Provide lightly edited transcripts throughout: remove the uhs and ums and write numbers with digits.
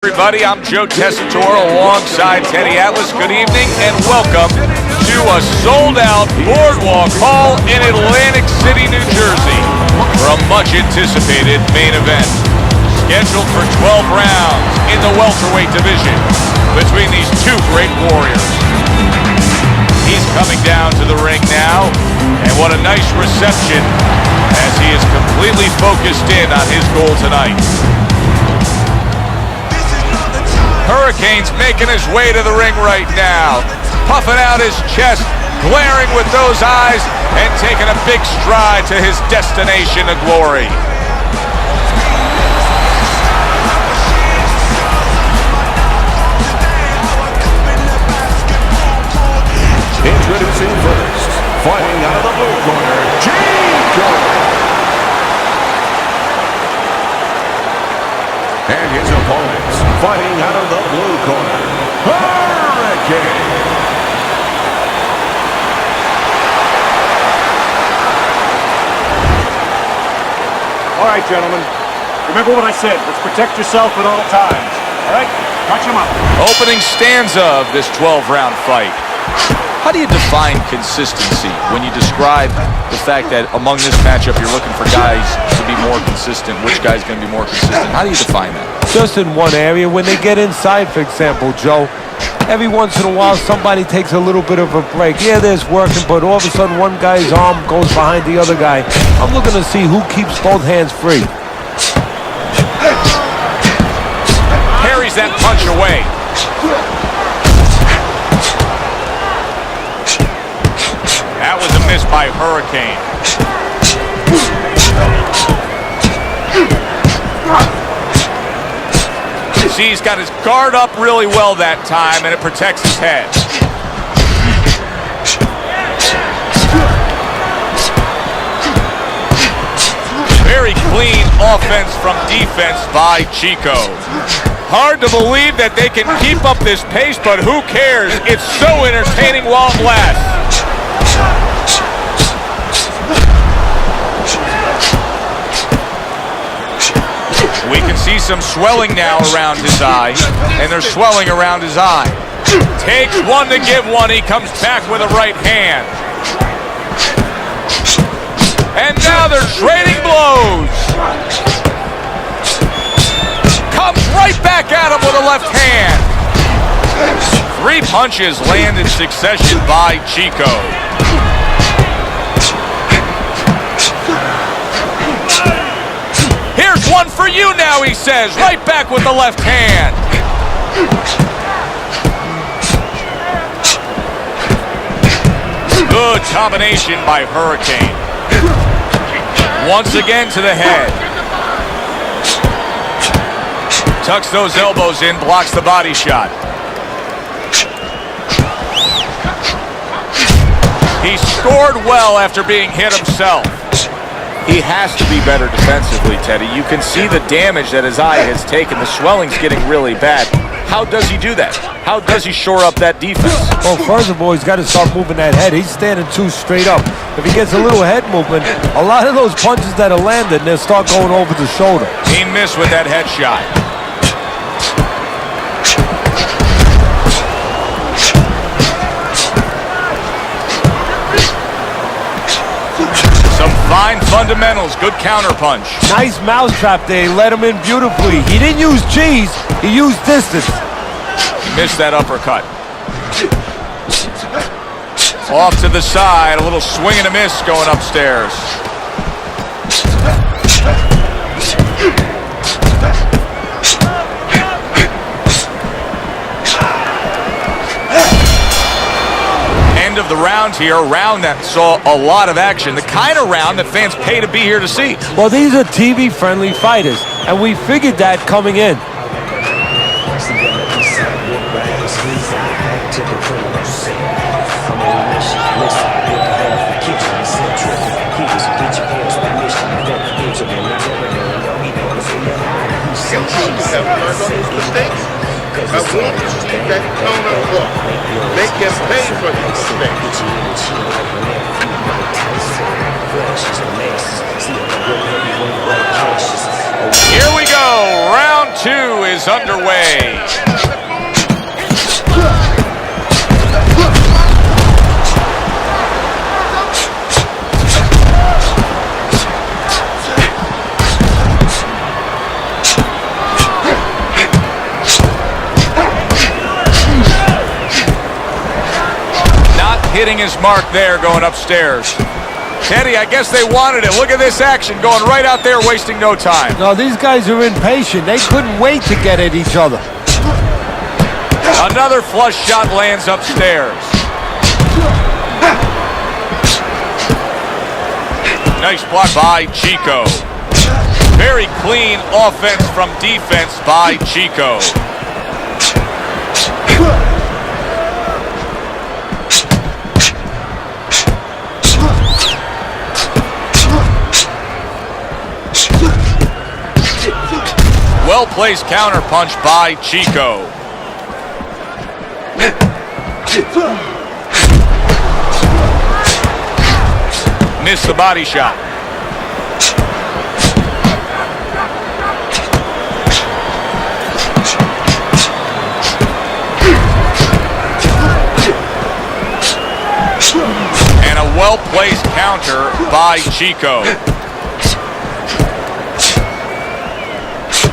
Everybody, I'm Joe Tessitore alongside Teddy Atlas. Good evening and welcome to a sold-out Boardwalk Hall in Atlantic City, New Jersey for a much-anticipated main event. Scheduled for 12 rounds in the welterweight division between these two great warriors. He's coming down to the ring now, and what a nice reception as he is completely focused in on his goal tonight. Hurricane's making his way to the ring right now, puffing out his chest, glaring with those eyes, and taking a big stride to his destination of glory. Introducing first, fighting out of the blue corner, Chico. And his opponents, fighting out of the blue corner, Hurricane. All right, gentlemen. Remember what I said. Let's protect yourself at all times. All right? Touch him up. Opening stanza of this 12-round fight. How do you define consistency when you describe the fact that among this matchup you're looking for guys to be more consistent? Which guy's going to be more consistent? How do you define that? Just in one area. When they get inside, for example, Joe, every once in a while somebody takes a little bit of a break. Yeah, there's working, but all of a sudden one guy's arm goes behind the other guy. I'm looking to see who keeps both hands free. Parries that punch away. That was a miss by Hurricane. See, he's got his guard up really well that time, and it protects his head. Very clean offense from defense by Chico. Hard to believe that they can keep up this pace, but who cares? It's so entertaining while it lasts. We can see some swelling now around his eye, and there's swelling around his eye. Takes one to give one. He comes back with a right hand. And now they're trading blows. Comes right back at him with a left hand. 3 punches land in succession by Chico. Here's one for you now, he says, right back with the left hand. Good combination by Hurricane. Once again to the head. Tucks those elbows in, blocks the body shot. He scored well after being hit himself. He has to be better defensively, Teddy. You can see the damage that his eye has taken. The swelling's getting really bad. How does he do that? How does he shore up that defense? Well, first of all, he's got to start moving that head. He's standing too straight up. If he gets a little head movement, a lot of those punches that are landed, they'll start going over the shoulder. He missed with that headshot. Some fine fundamentals, good counterpunch. Nice mousetrap there, he let him in beautifully. He didn't use cheese, he used distance. Missed that uppercut. Off to the side, a little swing and a miss going upstairs. End of the round here, a round that saw a lot of action, the kind of round that fans pay to be here to see. Well, these are TV-friendly fighters, and we figured that coming in. I want you to keep that tone up. Make him pay for his mistakes. Here we go. Round 2 is underway. Hitting his mark there going upstairs. Teddy, I guess they wanted it. Look at this action going right out there, wasting no time. No, these guys are impatient. They couldn't wait to get at each other. Another flush shot lands upstairs. Nice block by Chico. Very clean offense from defense by Chico. Well-placed counter punch by Chico. Missed the body shot. And a well-placed counter by Chico.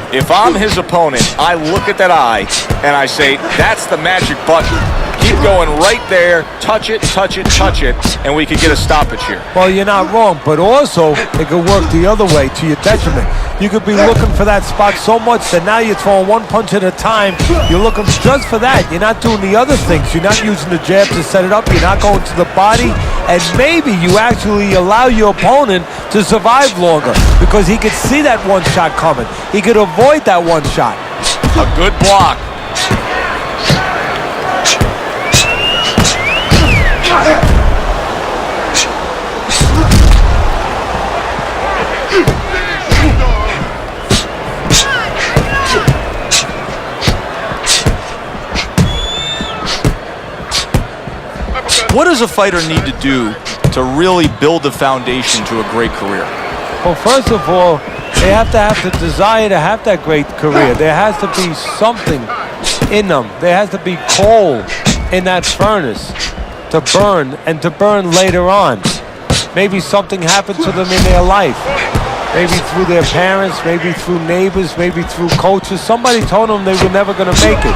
If I'm his opponent, I look at that eye and I say, that's the magic button. Keep going right there, touch it, touch it, touch it, and we could get a stoppage here. Well, you're not wrong, but also it could work the other way to your detriment. You could be looking for that spot so much that now you're throwing one punch at a time. You're looking just for that. You're not doing the other things. You're not using the jab to set it up. You're not going to the body. And maybe you actually allow your opponent to survive longer because he could see that one shot coming. He could avoid that one shot. A good block. What does a fighter need to do to really build the foundation to a great career? Well, first of all, they have to have the desire to have that great career. There has to be something in them. There has to be coal in that furnace to burn, and to burn later on. Maybe something happened to them in their life. Maybe through their parents, maybe through neighbors, maybe through coaches. Somebody told them they were never going to make it.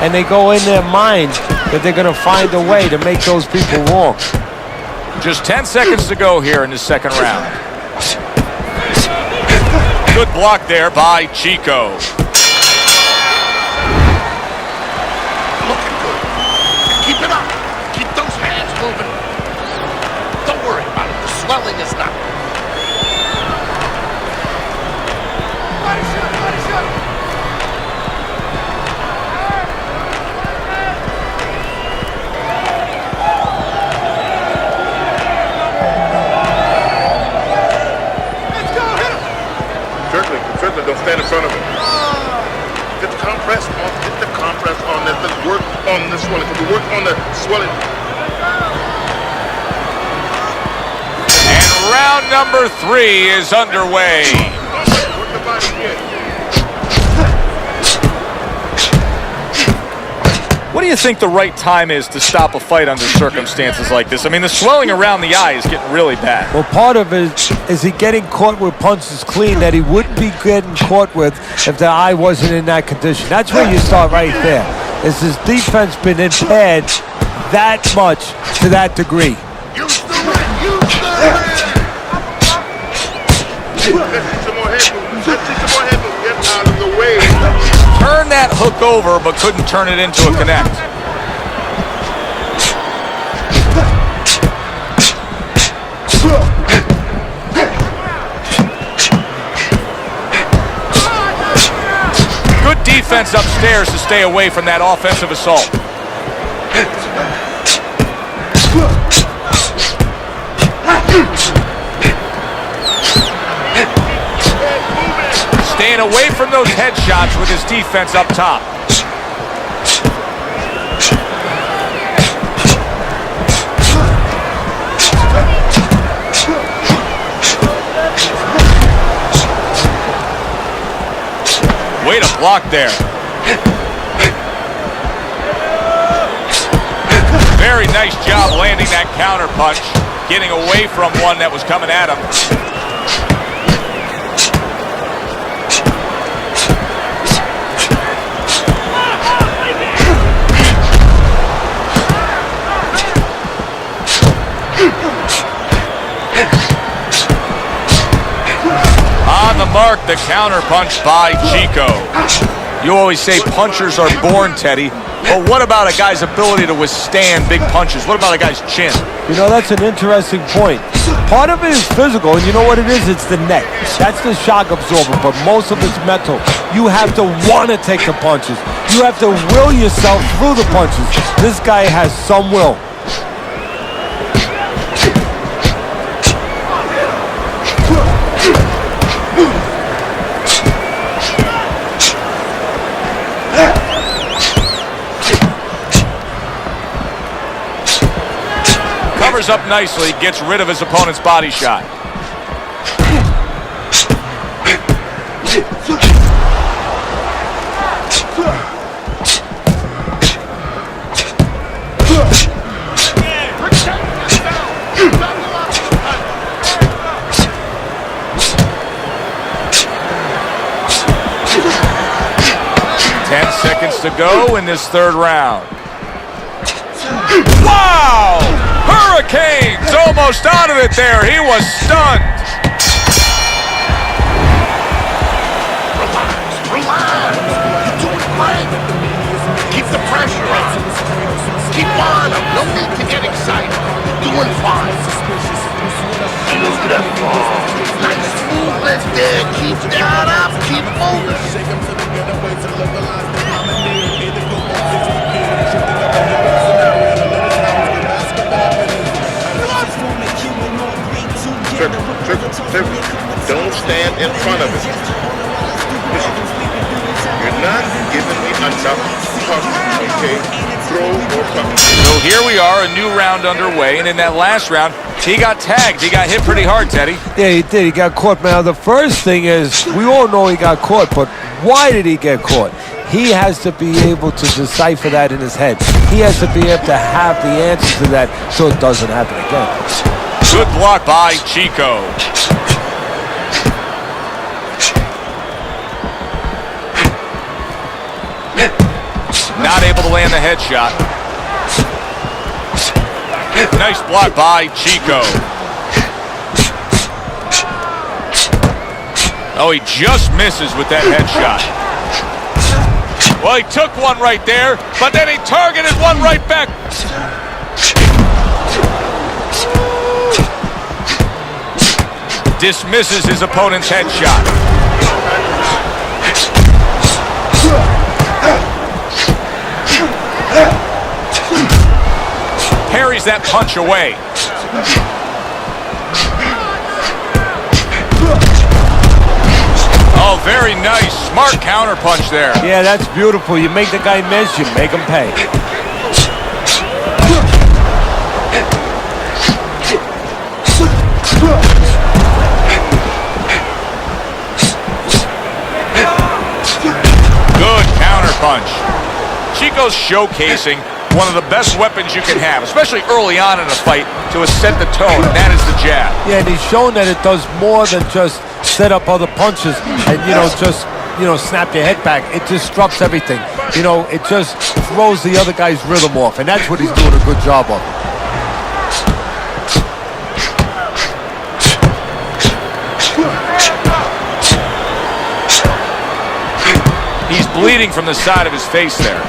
And they go in their mind that they're going to find a way to make those people wrong. Just 10 seconds to go here in the second round. Good block there by Chico. Looking good. Keep it up. Keep those hands moving. Don't worry about it. The swelling is not. Body shot, body shot. Certainly don't stand in front of him. Get the compress on. Get the compress on. Let's work on the swelling. If we work on the swelling. And round number 3 is underway. Work the body again. What do you think the right time is to stop a fight under circumstances like this? I mean, the swelling around the eye is getting really bad. Well, part of it is he getting caught with punches clean that he wouldn't be getting caught with if the eye wasn't in that condition. That's where you start right there. Is his defense been impaired that much to that degree? Use the ring. Use the ring. Let's see some more head movement. Let's see some more head movement. Get out of the way. Turned that hook over, but couldn't turn it into a connect. Good defense upstairs to stay away from that offensive assault. Staying away from those headshots with his defense up top. Way to block there. Very nice job landing that counter punch, getting away from one that was coming at him. On the mark, the counter punch by Chico. You always say punchers are born, Teddy. But what about a guy's ability to withstand big punches? What about a guy's chin? You know, that's an interesting point. Part of it is physical, and you know what it is? It's the neck. That's the shock absorber, but most of it's mental. You have to want to take the punches. You have to will yourself through the punches. This guy has some will. Covers up nicely, gets rid of his opponent's body shot. To go in this third round. Wow! Hurricanes almost out of it there. He was stunned. Relax. You're doing great. Keep the pressure on. Keep on him. No need to get excited. Doing fine. Look at that ball. Nice movement there. Keep that up. Keep moving. Don't stand in front of it. Listen, you're not giving me enough punch, okay? Throw or punch. So here we are, a new round underway, and in that last round, he got tagged. He got hit pretty hard, Teddy. Yeah, he did. He got caught. Now, the first thing is, we all know he got caught, but why did he get caught? He has to be able to decipher that in his head. He has to be able to have the answer to that so it doesn't happen again. Good block by Chico. Not able to land the headshot. Nice block by Chico. Oh, he just misses with that headshot. Well, he took one right there, but then he targeted one right back. Dismisses his opponent's headshot. Parries that punch away. Oh, very nice. Smart counter punch there. Yeah, that's beautiful. You make the guy miss, you make him pay. Good counter punch. Chico's showcasing one of the best weapons you can have, especially early on in a fight, to set the tone, and that is the jab. Yeah, and he's shown that it does more than just set up other punches and, just, snap your head back. It disrupts everything. It just throws the other guy's rhythm off, and that's what he's doing a good job of. He's bleeding from the side of his face there.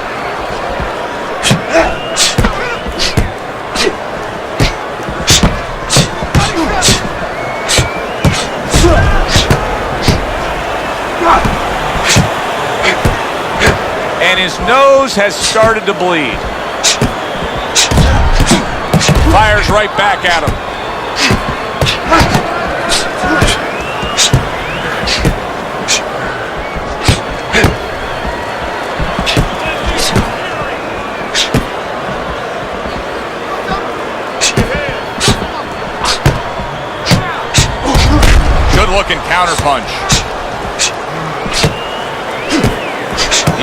And his nose has started to bleed. Fires right back at him. Good looking counter punch.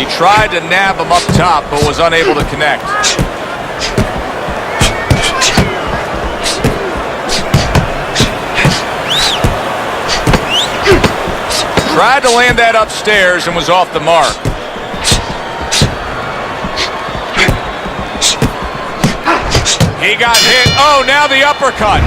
He tried to nab him up top, but was unable to connect. Tried to land that upstairs and was off the mark. He got hit. Oh, now the uppercut.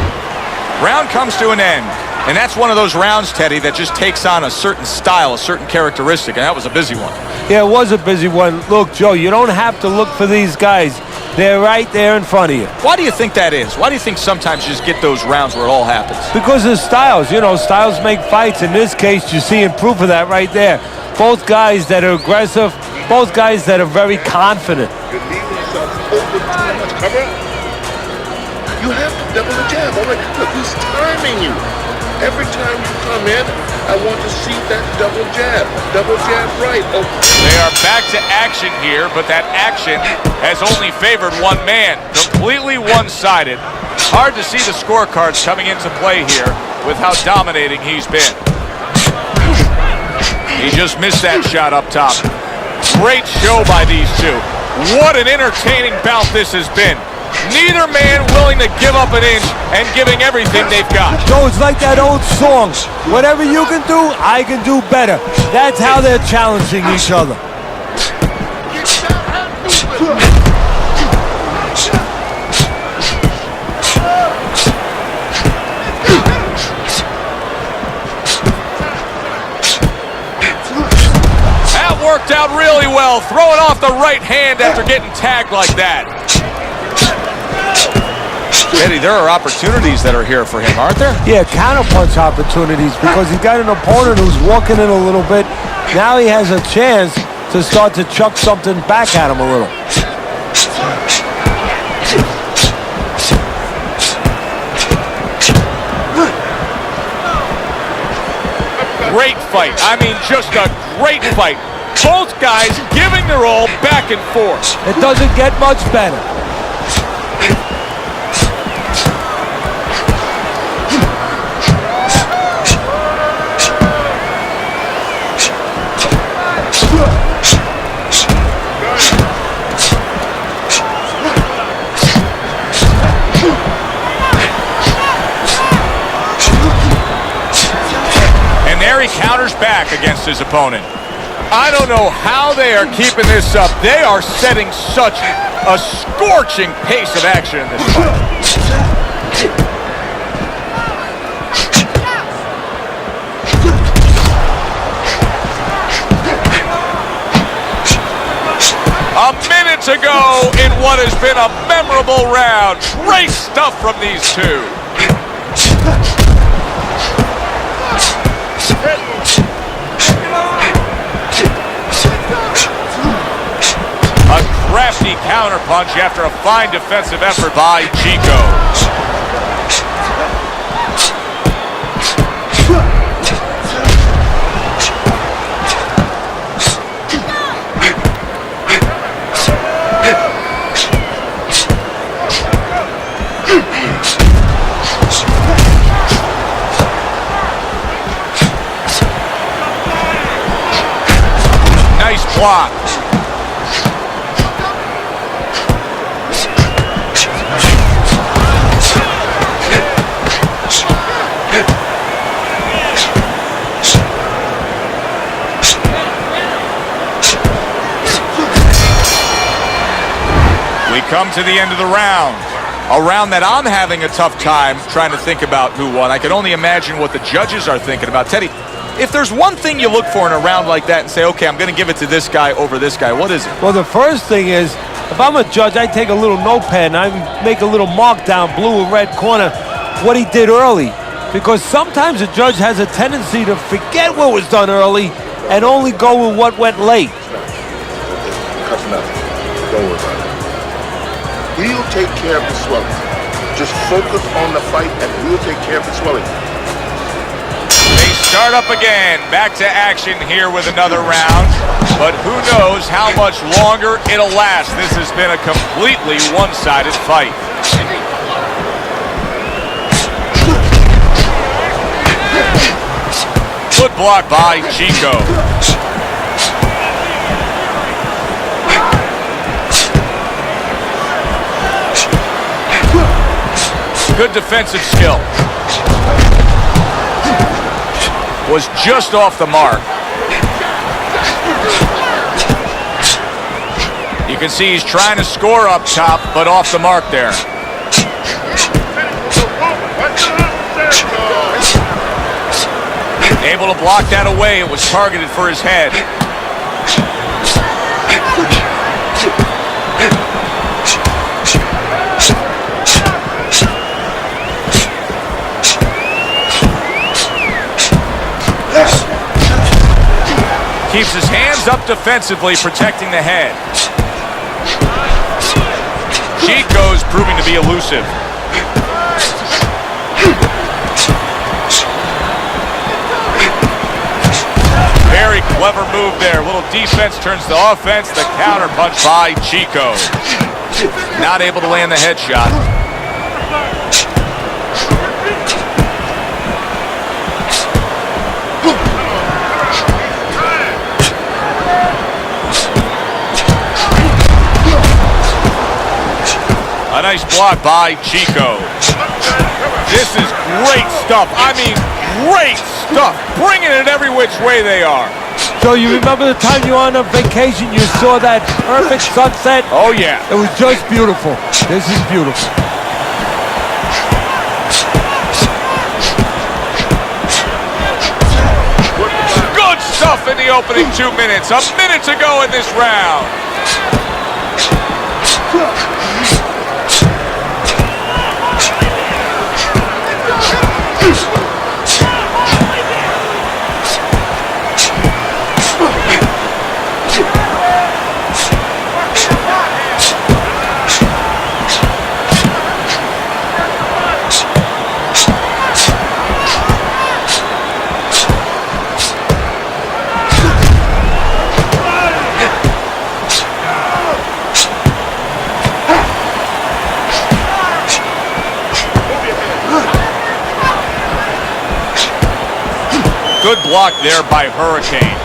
Round comes to an end. And that's one of those rounds, Teddy, that just takes on a certain style, a certain characteristic, and that was a busy one. Yeah, it was a busy one. Look, Joe, you don't have to look for these guys. They're right there in front of you. Why do you think that is? Why do you think sometimes you just get those rounds where it all happens? Because of styles. You know, styles make fights. In this case, you're seeing proof of that right there. Both guys that are aggressive, both guys that are very confident. You're leaving yourself open too much. Cover up. You have to double the jab. All right, look, he's timing you. Every time you come in, I want to see that double jab. Double jab right. Oh. They are back to action here, but that action has only favored one man. Completely one-sided. Hard to see the scorecards coming into play here with how dominating he's been. He just missed that shot up top. Great show by these two. What an entertaining bout this has been. Neither man willing to give up an inch and giving everything they've got. Joe, it's like that old song. Whatever you can do, I can do better. That's how they're challenging each other. That worked out really well. Throwing off the right hand after getting tagged like that. Eddie, there are opportunities that are here for him, aren't there? Yeah, counterpunch opportunities because he's got an opponent who's walking in a little bit. Now he has a chance to start to chuck something back at him a little. Great fight. I mean, just a great fight. Both guys giving their all back and forth. It doesn't get much better. He counters back against his opponent. I don't know how they are keeping this up. They are setting such a scorching pace of action in this fight. A minute to go in what has been a memorable round. Great stuff from these two. A crafty counterpunch after a fine defensive effort by Chico. Nice block. We come to the end of the round. A round that I'm having a tough time trying to think about who won. I can only imagine what the judges are thinking about. Teddy, if there's one thing you look for in a round like that and say, okay, I'm going to give it to this guy over this guy, what is it? Well, the first thing is, if I'm a judge, I take a little notepad and I make a little mark down blue or red corner what he did early. Because sometimes a judge has a tendency to forget what was done early and only go with what went late. That's nothing. Don't worry about it. We'll take care of the swelling. Just focus on the fight and we'll take care of the swelling. They start up again. Back to action here with another round. But who knows how much longer it'll last. This has been a completely one-sided fight. Good block by Chico. Good defensive skill. Was just off the mark. You can see he's trying to score up top, but off the mark there. Able to block that away. It was targeted for his head. Keeps his hands up defensively, protecting the head. Chico's proving to be elusive. Very clever move there. A little defense turns to offense. The counter punch by Chico. Not able to land the headshot. A nice block by Chico. This is great stuff. I mean, great stuff. Bringing it every which way they are. So you remember the time you were on a vacation, you saw that perfect sunset? Oh, yeah. It was just beautiful. This is beautiful. Good stuff in the opening 2 minutes. A minute to go in this round. Good block there by Hurricane.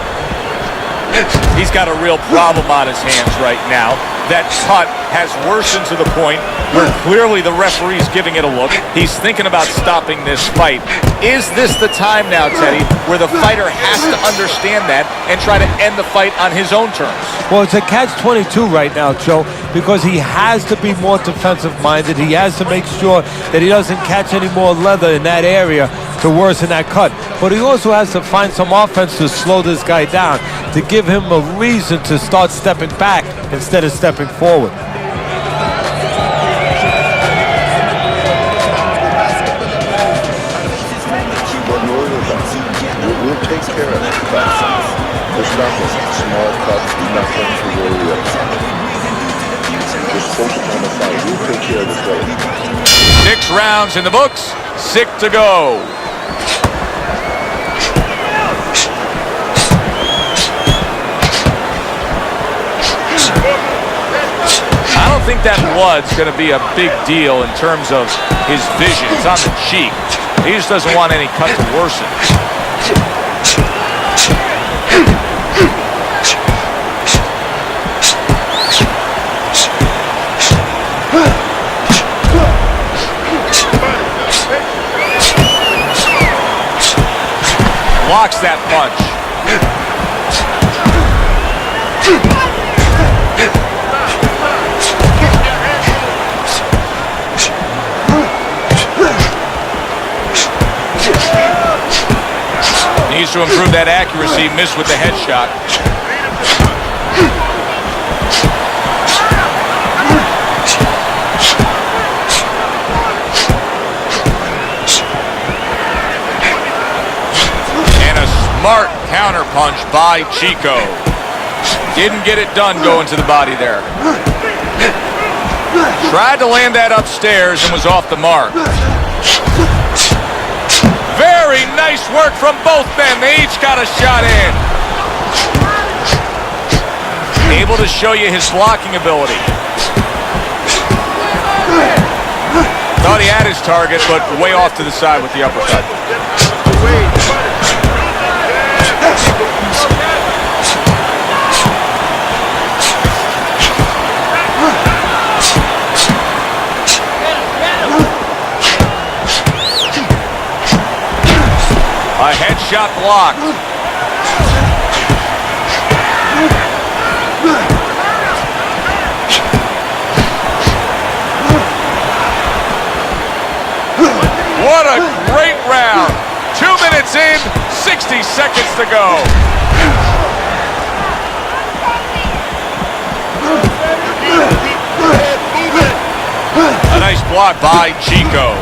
He's got a real problem on his hands right now. That cut has worsened to the point where clearly the referee's giving it a look. He's thinking about stopping this fight. Is this the time now, Teddy, where the fighter has to understand that and try to end the fight on his own terms? Well, it's a catch-22 right now, Joe, because he has to be more defensive-minded. He has to make sure that he doesn't catch any more leather in that area to worsen that cut. But he also has to find some offense to slow this guy down, to give him a reason to start stepping back instead of stepping forward. We'll take care of it. There's nothing. Small cuts, nothing to worry about. Just focus on the fight. We'll take care of the play. 6 rounds in the books, 6 to go. I don't think that blood's going to be a big deal in terms of his vision. It's on the cheek. He just doesn't want any cut to worsen. Blocks that punch. Needs to improve that accuracy. Missed with the headshot. Smart counter punch by Chico. Didn't get it done going to the body there. Tried to land that upstairs and was off the mark. Very nice work from both men. They each got a shot in. Able to show you his blocking ability. Thought he had his target, but way off to the side with the uppercut. shot blocked. What a great round. 2 minutes in, 60 seconds to go. A nice block by Chico.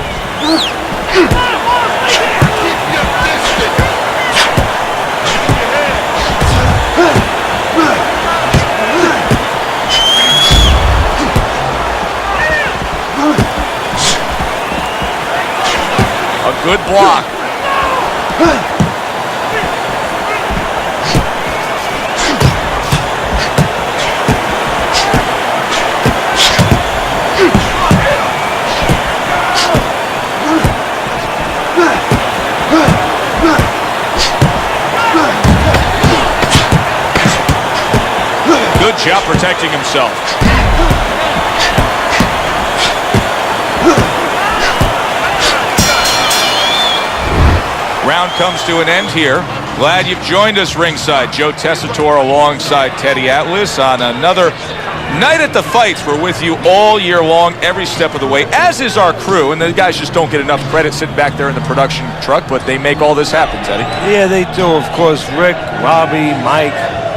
A good block. Good job protecting himself. Round comes to an end here. Glad you've joined us ringside. Joe Tessitore alongside Teddy Atlas on another night at the fights. We're with you all year long, every step of the way, as is our crew. And the guys just don't get enough credit sitting back there in the production truck, but they make all this happen, Teddy. Yeah, they do. Of course, Rick, Robbie, Mike,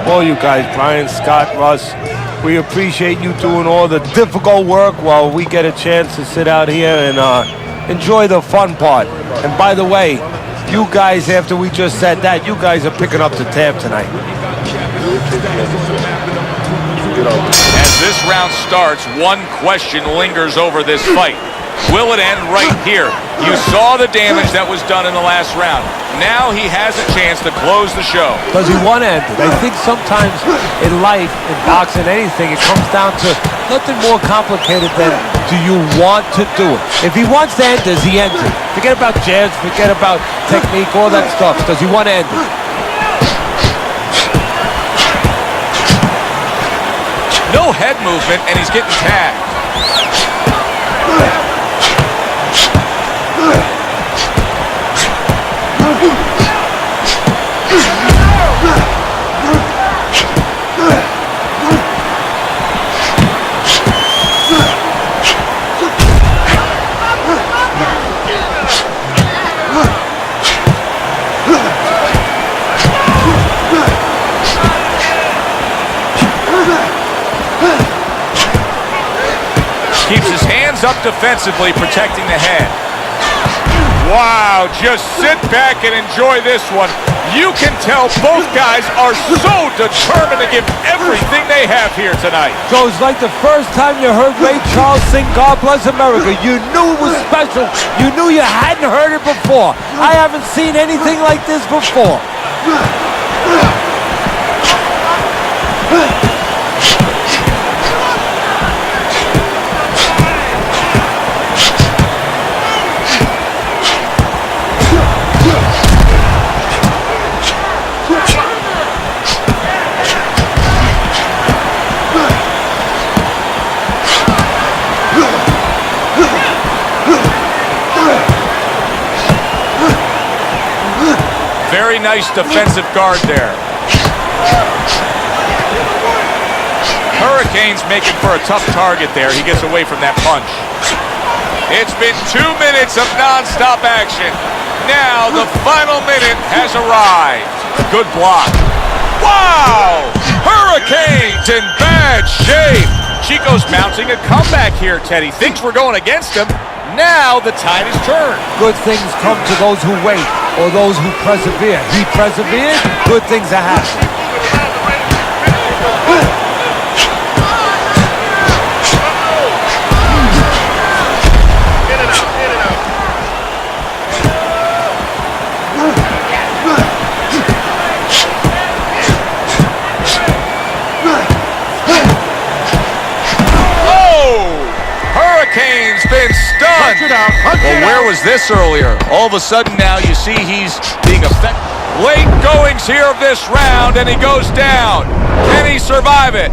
all you guys, Brian, Scott, Russ. We appreciate you doing all the difficult work while we get a chance to sit out here and enjoy the fun part. And by the way, you guys, after we just said that, you guys are picking up the tab tonight. As this round starts, one question lingers over this fight. Will it end right here? You saw the damage that was done in the last round. Now he has a chance to close the show. Does he want to end it? I think sometimes in life, in boxing, anything, it comes down to nothing more complicated than do you want to do it? If he wants to end this, he ends it. Forget about jabs, forget about technique, all that stuff. Does he want to end it? No head movement, and he's getting tagged. Keeps his hands up defensively, protecting the head. Wow, just sit back and enjoy this one. You can tell both guys are so determined to give everything they have here tonight. So it's like the first time you heard Ray Charles sing God Bless America. You knew it was special. You knew you hadn't heard it before. I haven't seen anything like this before. Very nice defensive guard there. Hurricane's making for a tough target there. He gets away from that punch. It's been 2 minutes of non-stop action. Now the final minute has arrived. Good block. Wow! Hurricane's in bad shape. Chico's mounting a comeback here, Teddy. Thinks we're going against him. Now the tide is turned. Good things come to those who wait or those who persevere. He persevered, good things are happening. Hurricane's been stunned. Well, where was this earlier? All of a sudden now you see he's being effective. Late goings here of this round, and he goes down. Can he survive it?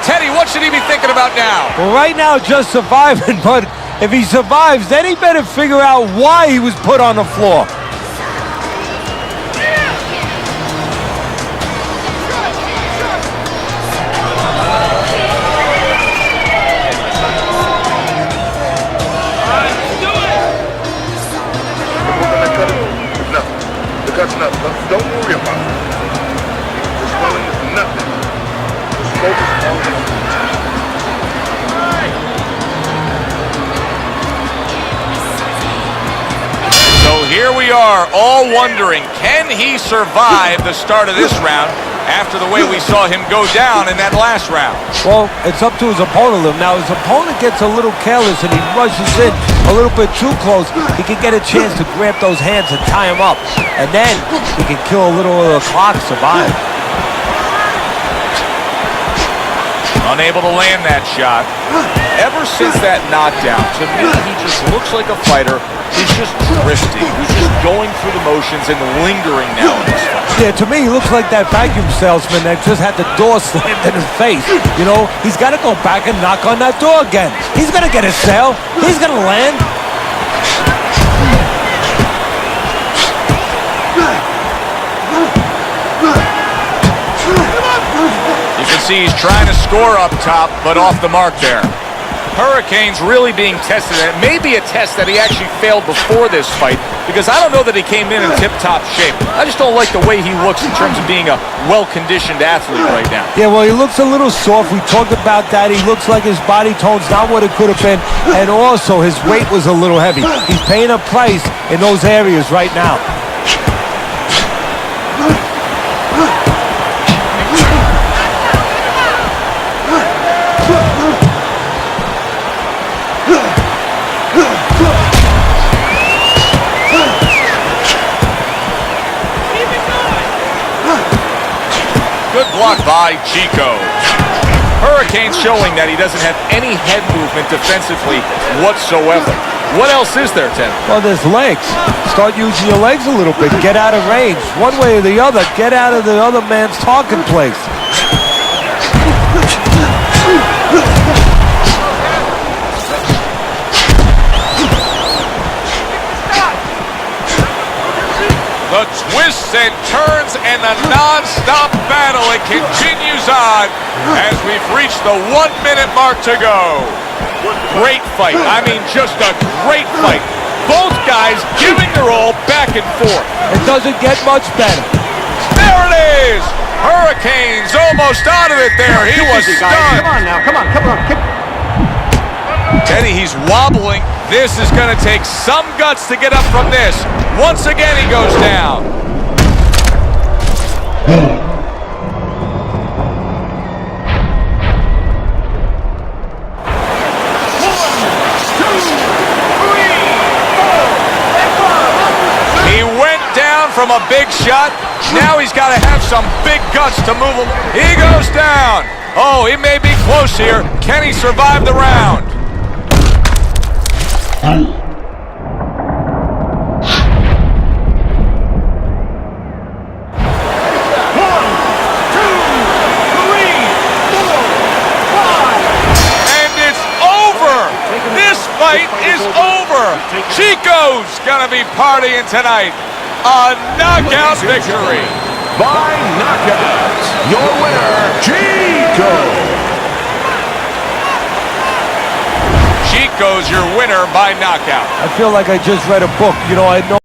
Teddy, what should he be thinking about now? Well, right now, just surviving, but if he survives, then he better figure out why he was put on the floor. That's nothing. Don't worry about it. The swelling is nothing. Just focus on the So here we are, all wondering, can he survive the start of this round after the way we saw him go down in that last round? Well, it's up to his opponent. Now, his opponent gets a little careless and he rushes in a little bit too close. He can get a chance to grab those hands and tie him up. And then he can kill a little of the clock, survive. Unable to land that shot. Ever since that knockdown, to me, he just looks like a fighter. He's just drifting. He's just going through the motions and lingering now in this fight. Yeah, to me, he looks like that vacuum salesman that just had the door slammed in his face. You know, he's got to go back and knock on that door again. He's going to get a sale. He's going to land. You can see he's trying to score up top, but off the mark there. Hurricane's really being tested, and it may be a test that he actually failed before this fight, because I don't know that he came in tip-top shape. I just don't like the way he looks in terms of being a well-conditioned athlete right now. Yeah, well, he looks a little soft. We talked about that. He looks like his body tone's not what it could have been, and also his weight was a little heavy. He's paying a price in those areas right now. Good block by Chico. Hurricane's showing that he doesn't have any head movement defensively whatsoever. What else is there, Ted? Well, there's legs. Start using your legs a little bit. Get out of range. One way or the other, get out of the other man's talking place. The twists and turns and the non-stop battle, it continues on as we've reached the 1-minute mark to go. Great fight. I mean, just a great fight. Both guys giving their all back and forth. It doesn't get much better. There it is! Hurricane's almost out of it there. He was stunned. Come on now, come on. Teddy, he's wobbling. This is going to take some guts to get up from this. Once again, he goes down. He went down from a big shot. Now he's got to have some big guts to move him. He goes down. Oh, he may be close here. Can he survive the round? Is over. Chico's gonna be partying tonight. A knockout victory. By knockout, your winner, Chico. Chico's your winner by knockout. I feel like I just read a book. You know, I know.